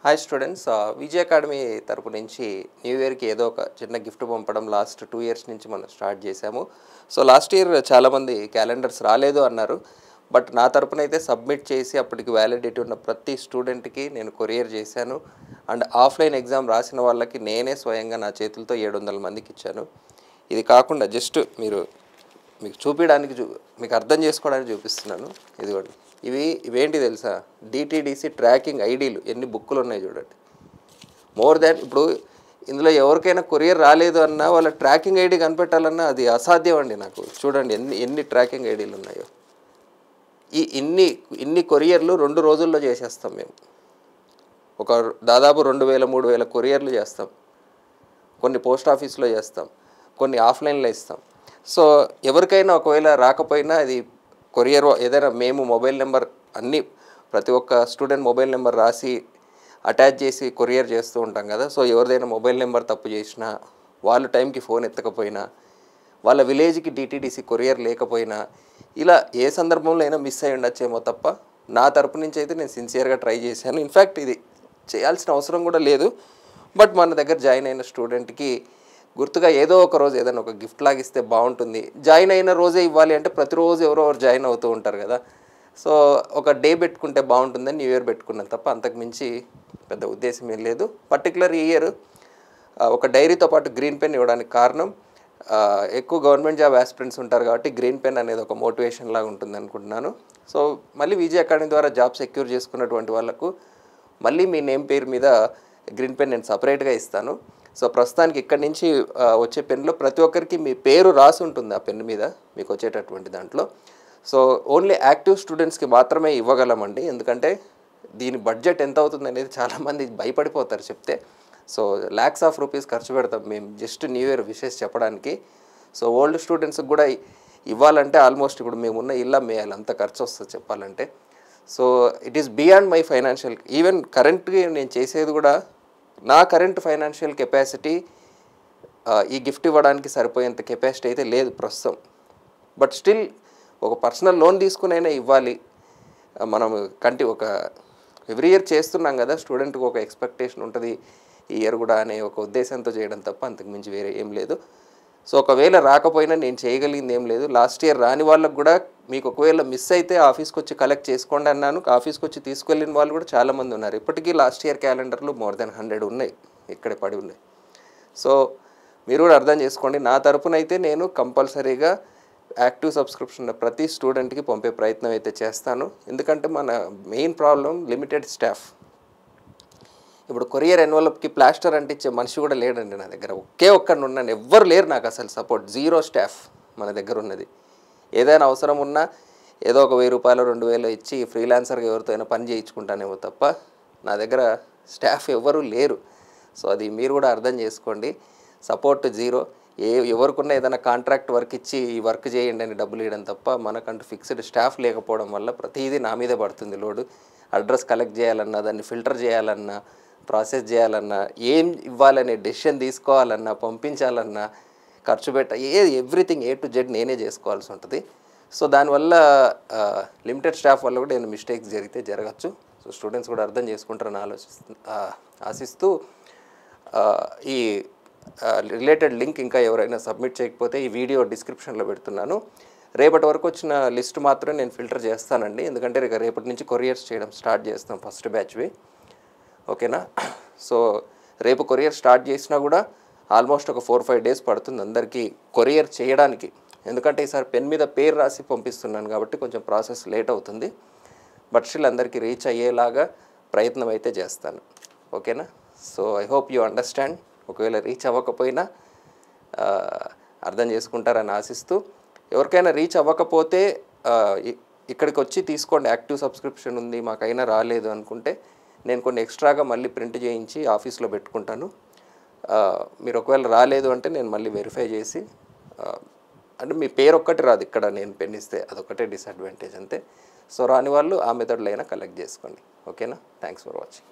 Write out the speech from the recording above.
Hi students, Vijay academy తరపు నుంచి new ఇయర్కి ఏదో ఒక చిన్న గిఫ్ట్ పంపడం లాస్ట్ 2 ఇయర్స్ నుంచి మనం స్టార్ట్ చేశాము. సో లాస్ట్ ఇయర్ చాలామంది క్యాలెండర్స్ రాలేదు అన్నారు. బట్ నా తరపున అయితే సబ్మిట్ చేసి అప్పటికి వ్యాలిడిటీ ఉన్న ప్రతి స్టూడెంట్కి నేను కొరియర్ చేశాను. అండ్ ఆఫ్లైన్ ఎగ్జామ్ రాసిన వాళ్ళకి నేనే స్వయంగా నా చేతులతో 700 మందికి ఇచ్చాను. ఇది కాకుండా జస్ట్ మీకు చూపించడానికి మీకు అర్థం చేసుకోవడానికి చూపిస్తున్నాను. ఇదిగోండి, ఇవేంటి తెలుసా? డిటిడిసి ట్రాకింగ్ ఐడీలు ఎన్ని బుక్కులు ఉన్నాయి చూడండి. మోర్ దాన్ ఇప్పుడు ఇందులో ఎవరికైనా కొరియర్ రాలేదు అన్నా వాళ్ళ ట్రాకింగ్ ఐడి కనిపెట్టాలన్నా అది అసాధ్యం అండి. నాకు చూడండి ఎన్ని ట్రాకింగ్ ఐడీలు ఉన్నాయో. ఇన్ని కొరియర్లు 2 రోజుల్లో చేసేస్తాం మేము. దాదాపు 2000-3000 కొరియర్లు చేస్తాం. కొన్ని పోస్ట్ ఆఫీస్లో చేస్తాం, కొన్ని ఆఫ్లైన్లో ఇస్తాం. సో ఎవరికైనా ఒకవేళ రాకపోయినా అది కొరియర్ ఏదైనా మేము మొబైల్ నెంబర్ ప్రతి ఒక్క స్టూడెంట్ మొబైల్ నెంబర్ రాసి అటాచ్ చేసి కొరియర్ చేస్తూ ఉంటాం కదా. సో ఎవరిదైనా మొబైల్ నెంబర్ తప్పు చేసినా, వాళ్ళు టైంకి ఫోన్ ఎత్తకపోయినా, వాళ్ళ విలేజ్కి డిటిడిసి కొరియర్ లేకపోయినా, ఇలా ఏ సందర్భంలో అయినా మిస్ అయ్యి ఉండొచ్చేమో తప్ప నా తరపు నుంచి అయితే నేను సిన్సియర్గా ట్రై చేశాను. ఇన్ఫ్యాక్ట్ ఇది చేయాల్సిన అవసరం కూడా లేదు. బట్ మన దగ్గర జాయిన్ అయిన స్టూడెంట్కి గుర్తుగా ఏదో ఒక రోజు ఏదైనా ఒక గిఫ్ట్ లాగా ఇస్తే బాగుంటుంది. జాయిన్ అయిన రోజే ఇవ్వాలి అంటే ప్రతిరోజు ఎవరో జాయిన్ అవుతూ ఉంటారు కదా. సో ఒక డే పెట్టుకుంటే బాగుంటుందని న్యూ ఇయర్ పెట్టుకున్నాను తప్ప అంతకు మించి పెద్ద ఉద్దేశం ఏం లేదు. పర్టికులర్ ఇయర్ ఒక డైరీతో పాటు గ్రీన్ పెన్ ఇవ్వడానికి కారణం, ఎక్కువ గవర్నమెంట్ జాబ్ ఆస్పిరెంట్స్ ఉంటారు కాబట్టి గ్రీన్ పెన్ అనేది ఒక మోటివేషన్ లాగా ఉంటుంది అనుకుంటున్నాను. సో మళ్ళీ విజయ్ అకాడమీ ద్వారా జాబ్ సెక్యూర్ చేసుకున్నటువంటి వాళ్ళకు మళ్ళీ మీ నేమ్ పేరు మీద గ్రీన్ పెన్ నేను సపరేట్గా ఇస్తాను. సో ప్రస్తుతానికి ఇక్కడి నుంచి వచ్చే పెన్లో ప్రతి ఒక్కరికి మీ పేరు రాసి ఉంటుంది ఆ పెన్ మీద మీకు వచ్చేటటువంటి దాంట్లో. సో ఓన్లీ యాక్టివ్ స్టూడెంట్స్కి మాత్రమే ఇవ్వగలమండి. ఎందుకంటే దీని బడ్జెట్ ఎంత అవుతుంది అనేది చాలామంది భయపడిపోతారు చెప్తే. సో lakhs of rupees ఖర్చు పెడతాం మేము జస్ట్ న్యూ ఇయర్ విషెస్ చెప్పడానికి. సో ఓల్డ్ స్టూడెంట్స్కి కూడా ఇవ్వాలంటే ఆల్మోస్ట్ ఇప్పుడు మేమున్న ఇల్లు అమ్మేయాలి, అంత ఖర్చు వస్తుంది చెప్పాలంటే. So it is beyond my financial. Even కరెంట్గా నేను చేసేది కూడా నా కరెంట్ ఫైనాన్షియల్ కెపాసిటీ ఈ గిఫ్ట్ ఇవ్వడానికి సరిపోయేంత కెపాసిటీ అయితే లేదు ప్రస్తుతం. బట్ స్టిల్ ఒక పర్సనల్ లోన్ తీసుకునైనా ఇవ్వాలి. మనం ఒక ఎవ్రీ ఇయర్ చేస్తున్నాం కదా, స్టూడెంట్కి ఒక ఎక్స్పెక్టేషన్ ఉంటుంది ఈ ఇయర్ కూడా అనే ఒక ఉద్దేశంతో చేయడం తప్ప అంతకు మించి వేరే ఏం లేదు. సో ఒకవేళ రాకపోయినా నేను చేయగలిగింది ఏం లేదు. లాస్ట్ ఇయర్ రాని వాళ్ళకు కూడా మీకు ఒకవేళ మిస్ అయితే ఆఫీస్కి వచ్చి కలెక్ట్ చేసుకోండి అన్నాను. ఆఫీస్కి వచ్చి తీసుకెళ్ళిన వాళ్ళు కూడా చాలామంది ఉన్నారు. ఇప్పటికీ లాస్ట్ ఇయర్ క్యాలెండర్లు మోర్ దెన్ 100 ఉన్నాయి, ఇక్కడే పడి ఉన్నాయి. సో మీరు కూడా అర్థం చేసుకోండి. నా తరపున అయితే నేను కంపల్సరీగా యాక్టివ్ సబ్స్క్రిప్షన్ ఉన్న ప్రతి స్టూడెంట్కి పంపే ప్రయత్నం అయితే చేస్తాను. ఎందుకంటే మన మెయిన్ ప్రాబ్లం లిమిటెడ్ స్టాఫ్. ఇప్పుడు కొరియర్ ఎన్వలప్కి ప్లాస్టర్ అంటించే మనిషి కూడా లేడండి నా దగ్గర. ఒక్కడిని ఉన్నాను, ఎవ్వరు లేరు నాకు అసలు సపోర్ట్. 0 స్టాఫ్ మన దగ్గర ఉన్నది. ఏదైనా అవసరం ఉన్నా ఏదో ఒక 1000 రూపాయలు 2000 ఇచ్చి ఫ్రీలాన్సర్గా ఎవరితో అయినా పని చేయించుకుంటానేమో తప్ప నా దగ్గర స్టాఫ్ ఎవరు లేరు. సో అది మీరు కూడా అర్థం చేసుకోండి. సపోర్ట్ 0. ఎవరికున్నా ఏదైనా కాంట్రాక్ట్ వర్క్ ఇచ్చి ఈ వర్క్ చేయండి అని డబ్బులు ఇవ్వడం తప్ప మనకంటూ ఫిక్స్డ్ స్టాఫ్ లేకపోవడం వల్ల ప్రతిదీ నా మీదే పడుతుంది లోడు. అడ్రస్ కలెక్ట్ చేయాలన్నా, దాన్ని ఫిల్టర్ చేయాలన్నా, ప్రాసెస్ చేయాలన్నా, ఏం ఇవ్వాలనే డెసిషన్ తీసుకోవాలన్నా, పంపించాలన్నా, ఖర్చు ఎవ్రీథింగ్ A to Z నేనే చేసుకోవాల్సి ఉంటుంది. సో దానివల్ల లిమిటెడ్ స్టాఫ్ వల్ల కూడా నేను మిస్టేక్స్ జరగచ్చు. సో స్టూడెంట్స్ కూడా అర్థం చేసుకుంటారని ఆశిస్తూ ఈ రిలేటెడ్ లింక్ ఇంకా ఎవరైనా సబ్మిట్ చేయకపోతే ఈ వీడియో డిస్క్రిప్షన్లో పెడుతున్నాను. రేపటి వరకు వచ్చిన లిస్ట్ మాత్రం నేను ఫిల్టర్ చేస్తానండి. ఎందుకంటే రేపటి నుంచి కొరియర్స్ చేయడం స్టార్ట్ చేస్తాం ఫస్ట్ బ్యాచ్వి. ఓకేనా? సో రేపు కొరియర్ స్టార్ట్ చేసినా కూడా ఆల్మోస్ట్ ఒక 4-5 డేస్ పడుతుంది అందరికీ కొరియర్ చేయడానికి. ఎందుకంటే ఈసారి పెన్ మీద పేరు రాసి పంపిస్తున్నాను కాబట్టి కొంచెం ప్రాసెస్ లేట్ అవుతుంది. బట్ స్టిల్ అందరికీ రీచ్ అయ్యేలాగా ప్రయత్నం అయితే చేస్తాను. ఓకేనా? So I hope you understand. ఒకవేళ రీచ్ అవ్వకపోయినా అర్థం చేసుకుంటారని ఆశిస్తూ, ఎవరికైనా రీచ్ అవ్వకపోతే ఇక్కడికి వచ్చి తీసుకోండి. యాక్టివ్ సబ్స్క్రిప్షన్ ఉంది మాకైనా రాలేదు అనుకుంటే నేను కొన్ని ఎక్స్ట్రాగా మళ్ళీ ప్రింట్ చేయించి ఆఫీస్లో పెట్టుకుంటాను. మీరు ఒకవేళ రాలేదు అంటే నేను మళ్ళీ వెరిఫై చేసి, అంటే మీ పేరు ఒక్కటి రాదు ఇక్కడ నేను పెన్ ఇస్తే, అదొక్కటే డిసడ్వాంటేజ్ అంతే. సో రాని వాళ్ళు ఆ మెథడ్లో అయినా కలెక్ట్ చేసుకోండి. ఓకేనా? Thanks for watching.